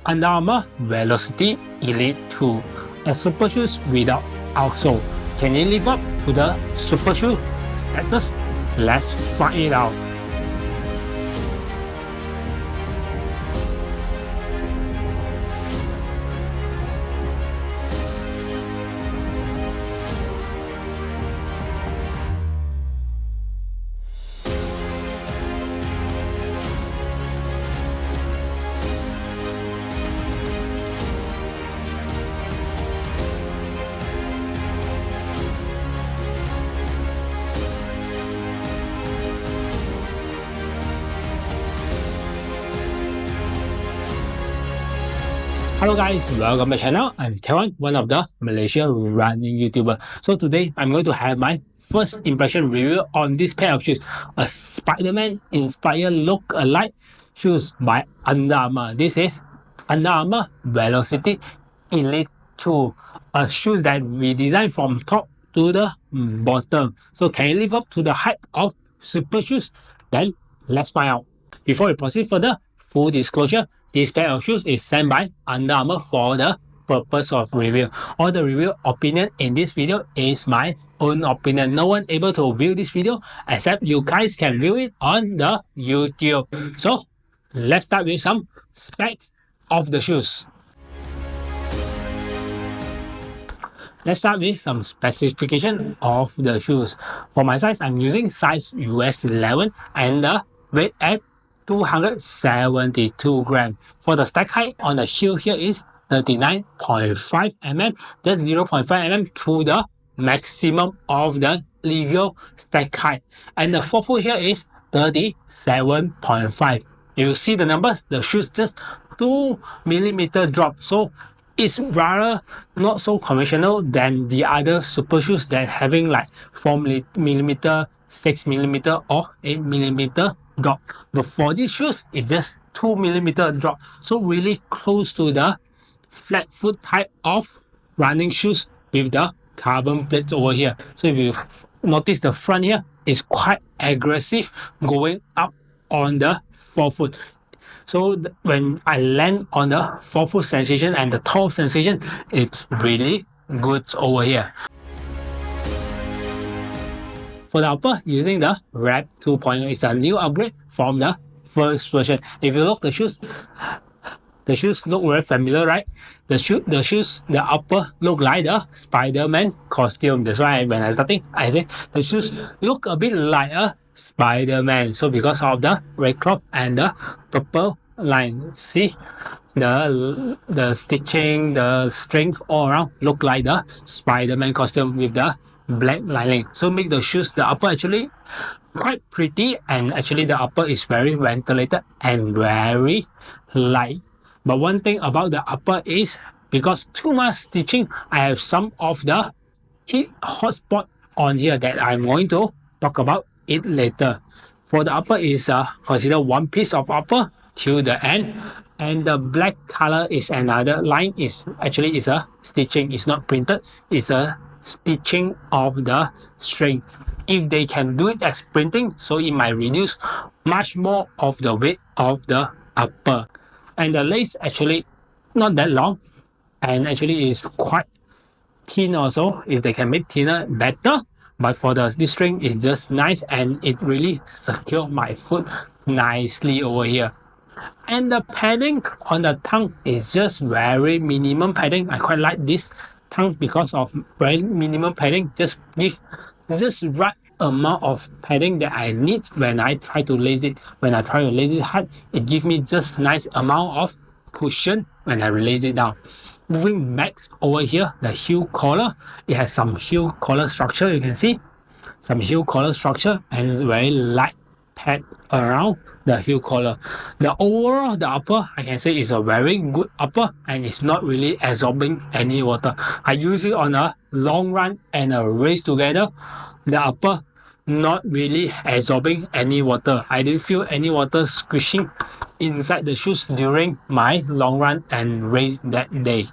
Under Amour Velociti Elite 2, a super shoes without outsole. Can it live up to the super shoe status? Let's find it out. Hello guys, welcome to my channel. I'm Kevin, one of the Malaysia running YouTuber. So today I'm going to have my first impression review on this pair of shoes, a Spider-Man inspired look-alike shoes by Under Amour. This is Under Amour Velociti Elite 2, a shoes that we designed from top to the bottom. So can it live up to the hype of super shoes? Then let's find out. Before we proceed further, full disclosure, this pair of shoes is sent by Under Amour for the purpose of review. All the review opinion in this video is my own opinion. No one able to view this video except you guys can view it on the YouTube. So let's start with some specs of the shoes. Let's start with some specification of the shoes. For my size, I'm using size US 11 and the weight at 272 grams. For the stack height on the heel here is 39.5 mm. That's 0.5 mm to the maximum of the legal stack height. And the forefoot here is 37.5. You see the numbers, the shoes just 2 mm drop. So it's rather not so conventional than the other super shoes that having like 4 mm, 6 mm or 8 mm drop. But for these shoes, it's just 2 mm drop. So really close to the flat foot type of running shoes with the carbon plates over here. So if you notice the front here is quite aggressive going up on the forefoot. So when I land on the forefoot sensation and the toe sensation, it's really good over here. For the upper, using the Wrap 2.0, it's a new upgrade from the first version. If you look the shoes look very familiar, right? The upper look like the Spider-Man costume. That's why when I started, I say the shoes look a bit like a Spider-Man. So because of the red cloth and the purple line, see the stitching, the string all around look like the Spider-Man costume with the black lining. So make the shoes, the upper actually quite pretty, and actually the upper is very ventilated and very light. But one thing about the upper is because too much stitching, I have some of the hot spot on here that I'm going to talk about it later. For the upper is consider one piece of upper till the end, and the black color is another line, is actually is a stitching, it's not printed, it's a stitching of the string. If they can do it as printing, so it might reduce much more of the weight of the upper. And the lace actually not that long, and actually is quite thin also. If they can make thinner, better. But for this string, it's just nice and it really secure my foot nicely over here. And the padding on the tongue is just very minimum padding. I quite like this tongue because of very minimum padding. Just give just right amount of padding that I need when I try to lace it. When I try to lace it hard, it gives me just nice amount of cushion when I lace it down. Moving back over here, the heel collar, it has some heel collar structure. You can see some heel collar structure and it's very light pad around the heel collar. The overall, the upper, I can say is a very good upper and it's not really absorbing any water. I use it on a long run and a race together. The upper not really absorbing any water. I didn't feel any water squishing inside the shoes during my long run and race that day.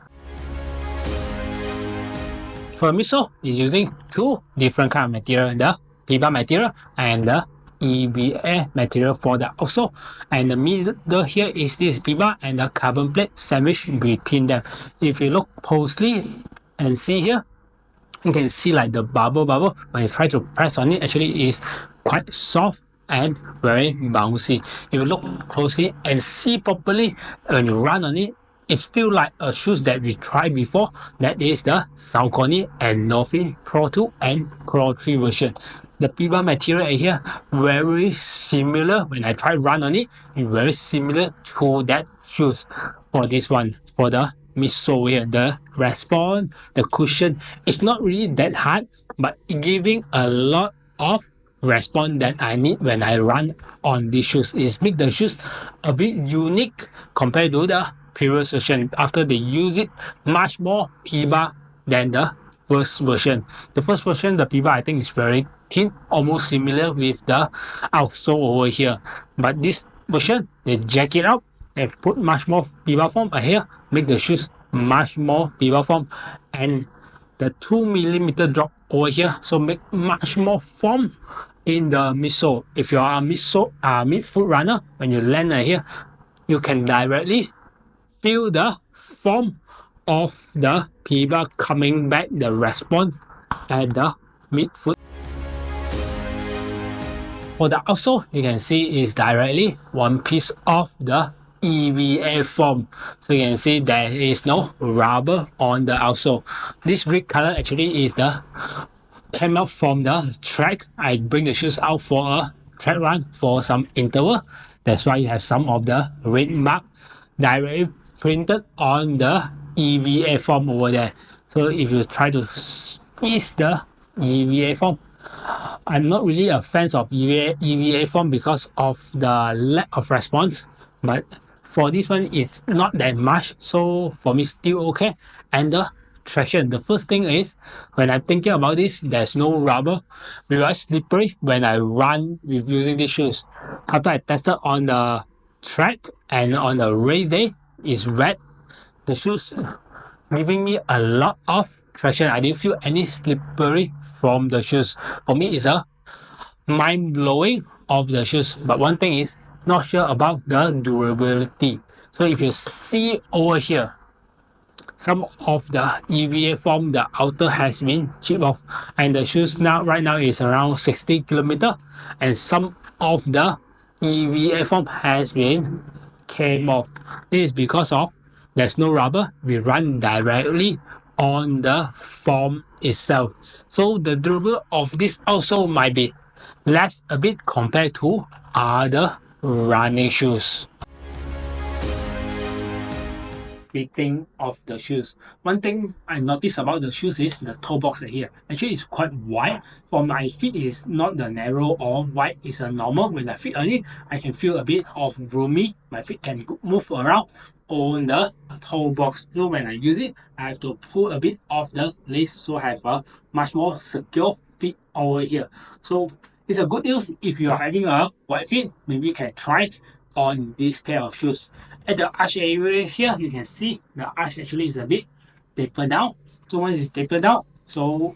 For midsole, is using two different kind of material, the Piba material and the EVA material for the outsole, and the middle here is this PIBA and the carbon plate sandwiched between them. If you look closely and see here, you can see like the bubble when you try to press on it, actually is quite soft and very bouncy. If you look closely and see properly, when you run on it, it feels like a shoes that we tried before. That is the Saucony and Northwind Pro 2 and Pro 3 version. The PIBA material here very similar. When I try run on it, it's very similar to that shoes for this one, for the midsole here. The response, the cushion, it's not really that hard, but giving a lot of response that I need when I run on these shoes. It makes the shoes a bit unique compared to the previous version. After they use it much more PIBA than the first version. The first version, the PIBA, I think is very thin, almost similar with the outsole over here. But this version, they jack it up and put much more PIBA foam here, make the shoes much more PIBA foam, and the 2mm drop over here, so make much more foam in the midsole. If you are a mid-foot runner, when you land here, you can directly feel the foam of the PIBA coming back, the response at the mid-foot. For the outsole, you can see is directly one piece of the EVA foam. So you can see there is no rubber on the outsole. This red color actually is the came out from the track. I bring the shoes out for a track run for some interval. That's why you have some of the red mark directly printed on the EVA foam over there. So if you try to squeeze the EVA foam, I'm not really a fan of EVA foam because of the lack of response, but for this one it's not that much, so for me still okay. And the traction, the first thing is when I'm thinking about this, there's no rubber, very slippery when I run with using these shoes. After I tested on the track and on the race day, it's wet. The shoes giving me a lot of traction. I didn't feel any slippery from the shoes. For me, it's a mind-blowing of the shoes. But one thing is not sure about the durability. So if you see over here, some of the EVA foam, the outer has been chipped off, and the shoes right now is around 60 kilometer, and some of the EVA foam has been came off. This is because of there's no rubber. We run directly on the foam itself. So the durability of this also might be less a bit compared to other running shoes. Fitting of the shoes. One thing I noticed about the shoes is the toe box here. Actually, it's quite wide. For my feet, is not the narrow or wide. It's a normal. When I fit on it, I can feel a bit of roomy. My feet can move around on the toe box. So when I use it, I have to pull a bit of the lace so I have a much more secure fit over here. So it's a good news if you're having a wide fit. Maybe you can try it on this pair of shoes. At the arch area here, you can see the arch actually is a bit tapered down. So once it's tapered down, so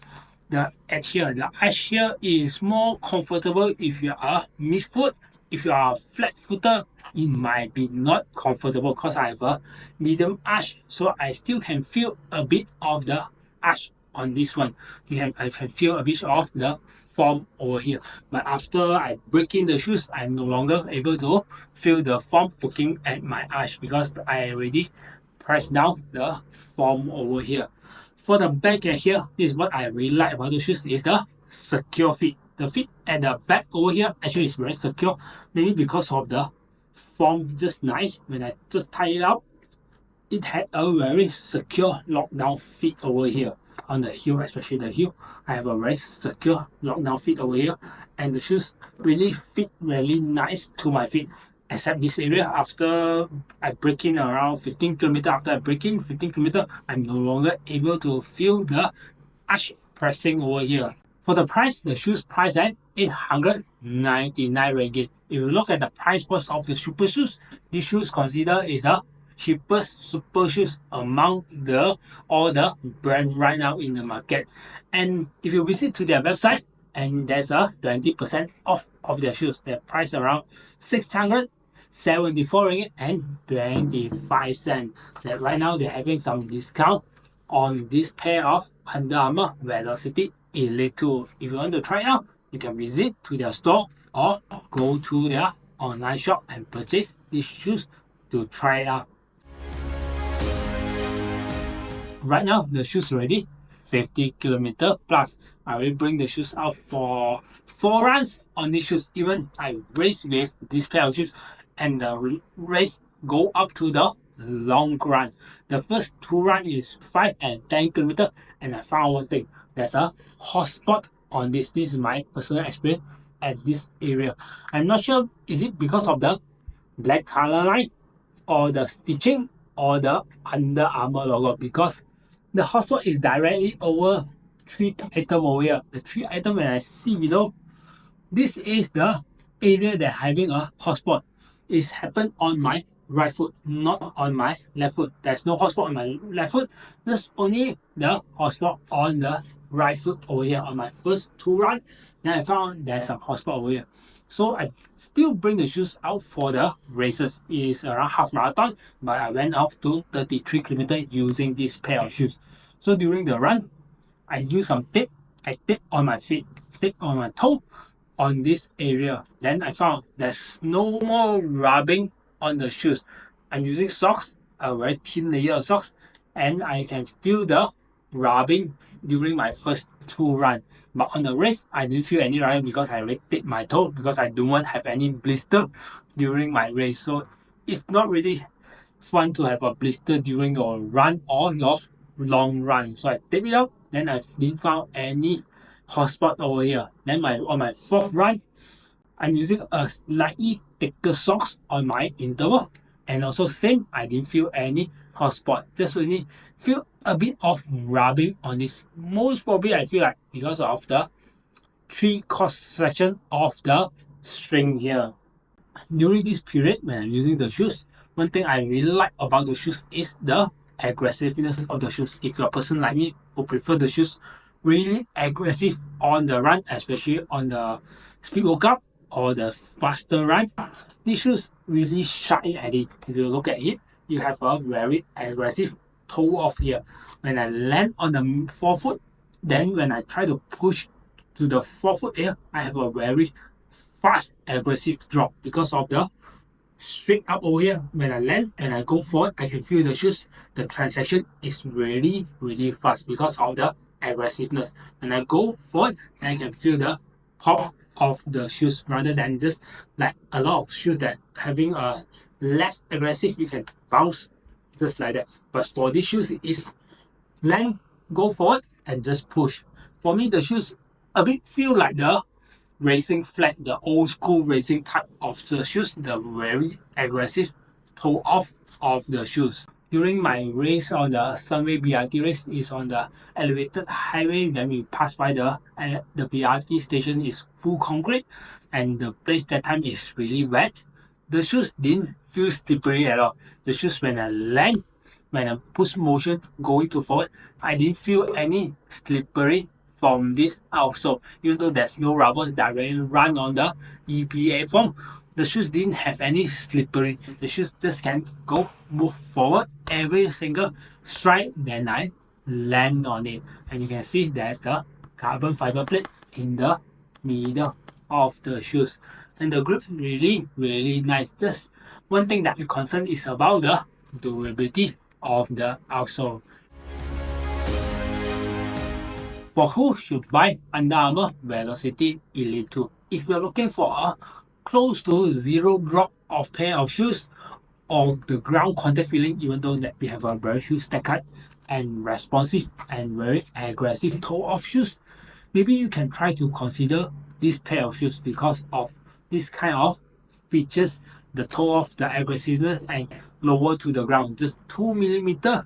the edge here, the arch here is more comfortable if you are mid-foot. If you are flat-footer, it might be not comfortable because I have a medium arch, so I still can feel a bit of the arch on this one. I can feel a bit of the foam over here. But after I break in the shoes, I'm no longer able to feel the foam poking at my arch because I already pressed down the foam over here. For the back here, this is what I really like about the shoes is the secure fit. The fit at the back over here actually is very secure, maybe because of the foam just nice. When I just tie it up, it had a very secure lockdown fit over here. On the heel, especially the heel, I have a very secure lockdown fit over here, and the shoes really fit really nice to my feet. Except this area, after I break in around 15 km, after I break in 15 km, I'm no longer able to feel the arch pressing over here. For the price, the shoes price at 899 ringgit. If you look at the price points of the super shoes, these shoes considered is the cheapest super shoes among all the brand right now in the market. And if you visit to their website, and there's a 20% off of their shoes. They're priced around 674 ringgit and 25 cents. That right now they're having some discount on this pair of Under Amour Velociti Elite 2. If you want to try out, you can visit to their store or go to their online shop and purchase these shoes to try out. Right now, the shoes ready 50km plus. I will bring the shoes out for 4 runs on these shoes. Even I race with this pair of shoes, and the race go up to the long run. The first 2 runs is 5 and 10km, and I found one thing. There's a hot spot on this. This is my personal experience at this area. I'm not sure, is it because of the black color line or the stitching or the Under Amour logo, because the hotspot is directly over 3 item over here. The 3 item when I see below, this is the area that having a hotspot. It's happened on my right foot, not on my left foot. There's no hotspot on my left foot. There's only the hotspot on the right foot over here on my first 2 runs. Then I found there's some hotspot over here. So I still bring the shoes out for the races. It is around half marathon, but I went out to 33km using this pair of shoes. So during the run, I use some tape. I tape on my feet, tape on my toe, on this area. Then I found there's no more rubbing on the shoes. I'm using socks, a very thin layer of socks, and I can feel the rubbing during my first 2 runs. But on the race, I didn't feel any rubbing because I already taped my toe, because I don't want to have any blister during my race. So it's not really fun to have a blister during your run or your long run. So I tape it up, then I didn't find any hotspot over here. Then on my 4th run, I'm using a slightly thicker socks on my interval, and also same, I didn't feel any hotspot. Just only feel a bit of rubbing on this. Most probably I feel like because of the 3 cross section of the string here. During this period when I'm using the shoes, one thing I really like about the shoes is the aggressiveness of the shoes. If you're a person like me who prefer the shoes really aggressive on the run, especially on the speed workout or the faster run, these shoes really shine at it. If you look at it, you have a very aggressive toe off here. When I land on the forefoot, then when I try to push to the forefoot here, I have a very fast aggressive drop because of the straight up over here. When I land and I go forward, I can feel the shoes, the transaction is really fast because of the aggressiveness. When I go forward, I can feel the pop of the shoes rather than just like a lot of shoes that having a less aggressive, you can bounce just like that. But for these shoes, it is land, go forward and just push. For me, the shoes a bit feel like the racing flag, the old school racing type of the shoes, the very aggressive toe off of the shoes. During my race on the Sunway BRT race is on the elevated highway, then we pass by the BRT station is full concrete and the place that time is really wet. The shoes didn't feel slippery at all. The shoes when I land, when I push motion going to forward, I didn't feel any slippery from this outsole. Even though there's no rubber directly run on the EPA form, the shoes didn't have any slippery. The shoes just can go move forward every single stride, then I land on it. And you can see there's the carbon fiber plate in the middle of the shoes. And the grip really nice. Just one thing that I'm concerned is about the durability of the outsole. For who should buy Under Amour Velociti Elite 2? If you're looking for a close to zero drop of pair of shoes or the ground contact feeling, even though that we have a very huge stack height and responsive and very aggressive toe off shoes, maybe you can try to consider this pair of shoes because of this kind of features, the toe off, the aggressiveness and lower to the ground, just 2mm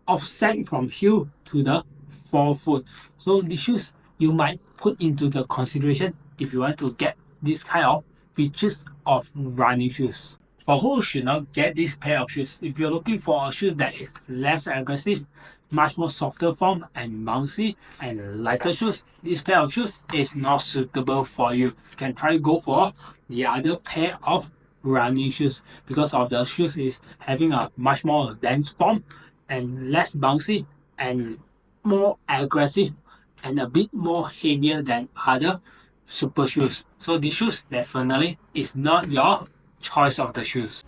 offset from heel to the forefoot. So these shoes you might put into the consideration if you want to get this kind of features of running shoes. For who should not get this pair of shoes? If you're looking for a shoe that is less aggressive, much more softer form and bouncy and lighter shoes, this pair of shoes is not suitable for you. You can try to go for the other pair of running shoes because of the shoes is having a much more dense form and less bouncy and more aggressive and a bit more heavier than other super shoes. So these shoes definitely is not your choice of the shoes.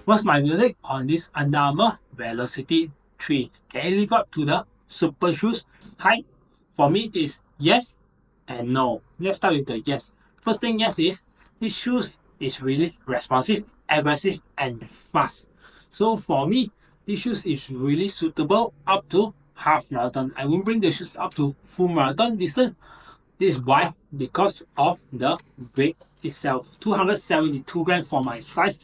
What's my music on this Under Amour Velociti 3? Can it live up to the super shoes hype? For me, it's yes and no. Let's start with the yes. First thing, yes, is this shoes is really responsive, aggressive, and fast. So for me, this shoes is really suitable up to half marathon. I won't bring the shoes up to full marathon distance. This is why, because of the weight itself. 272 grams for my size.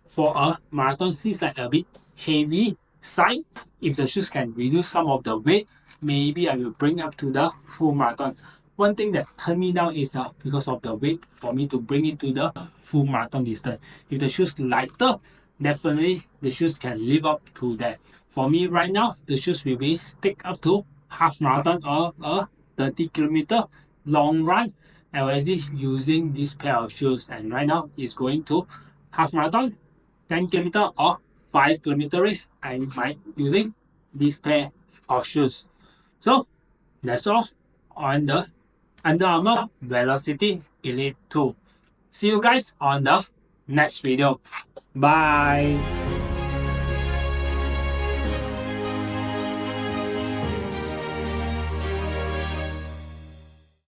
For a marathon seems like a bit heavy side. If the shoes can reduce some of the weight, maybe I will bring up to the full marathon. One thing that turned me down is because of the weight for me to bring it to the full marathon distance. If the shoes lighter, definitely the shoes can live up to that. For me right now, the shoes will be stick up to half marathon or a 30-kilometer long run. I was using this pair of shoes, and right now it's going to half marathon, 10 kilometer or 5 kilometer race. I might using this pair of shoes. So that's all on the Under Amour Velociti Elite 2. See you guys on the next video. Bye.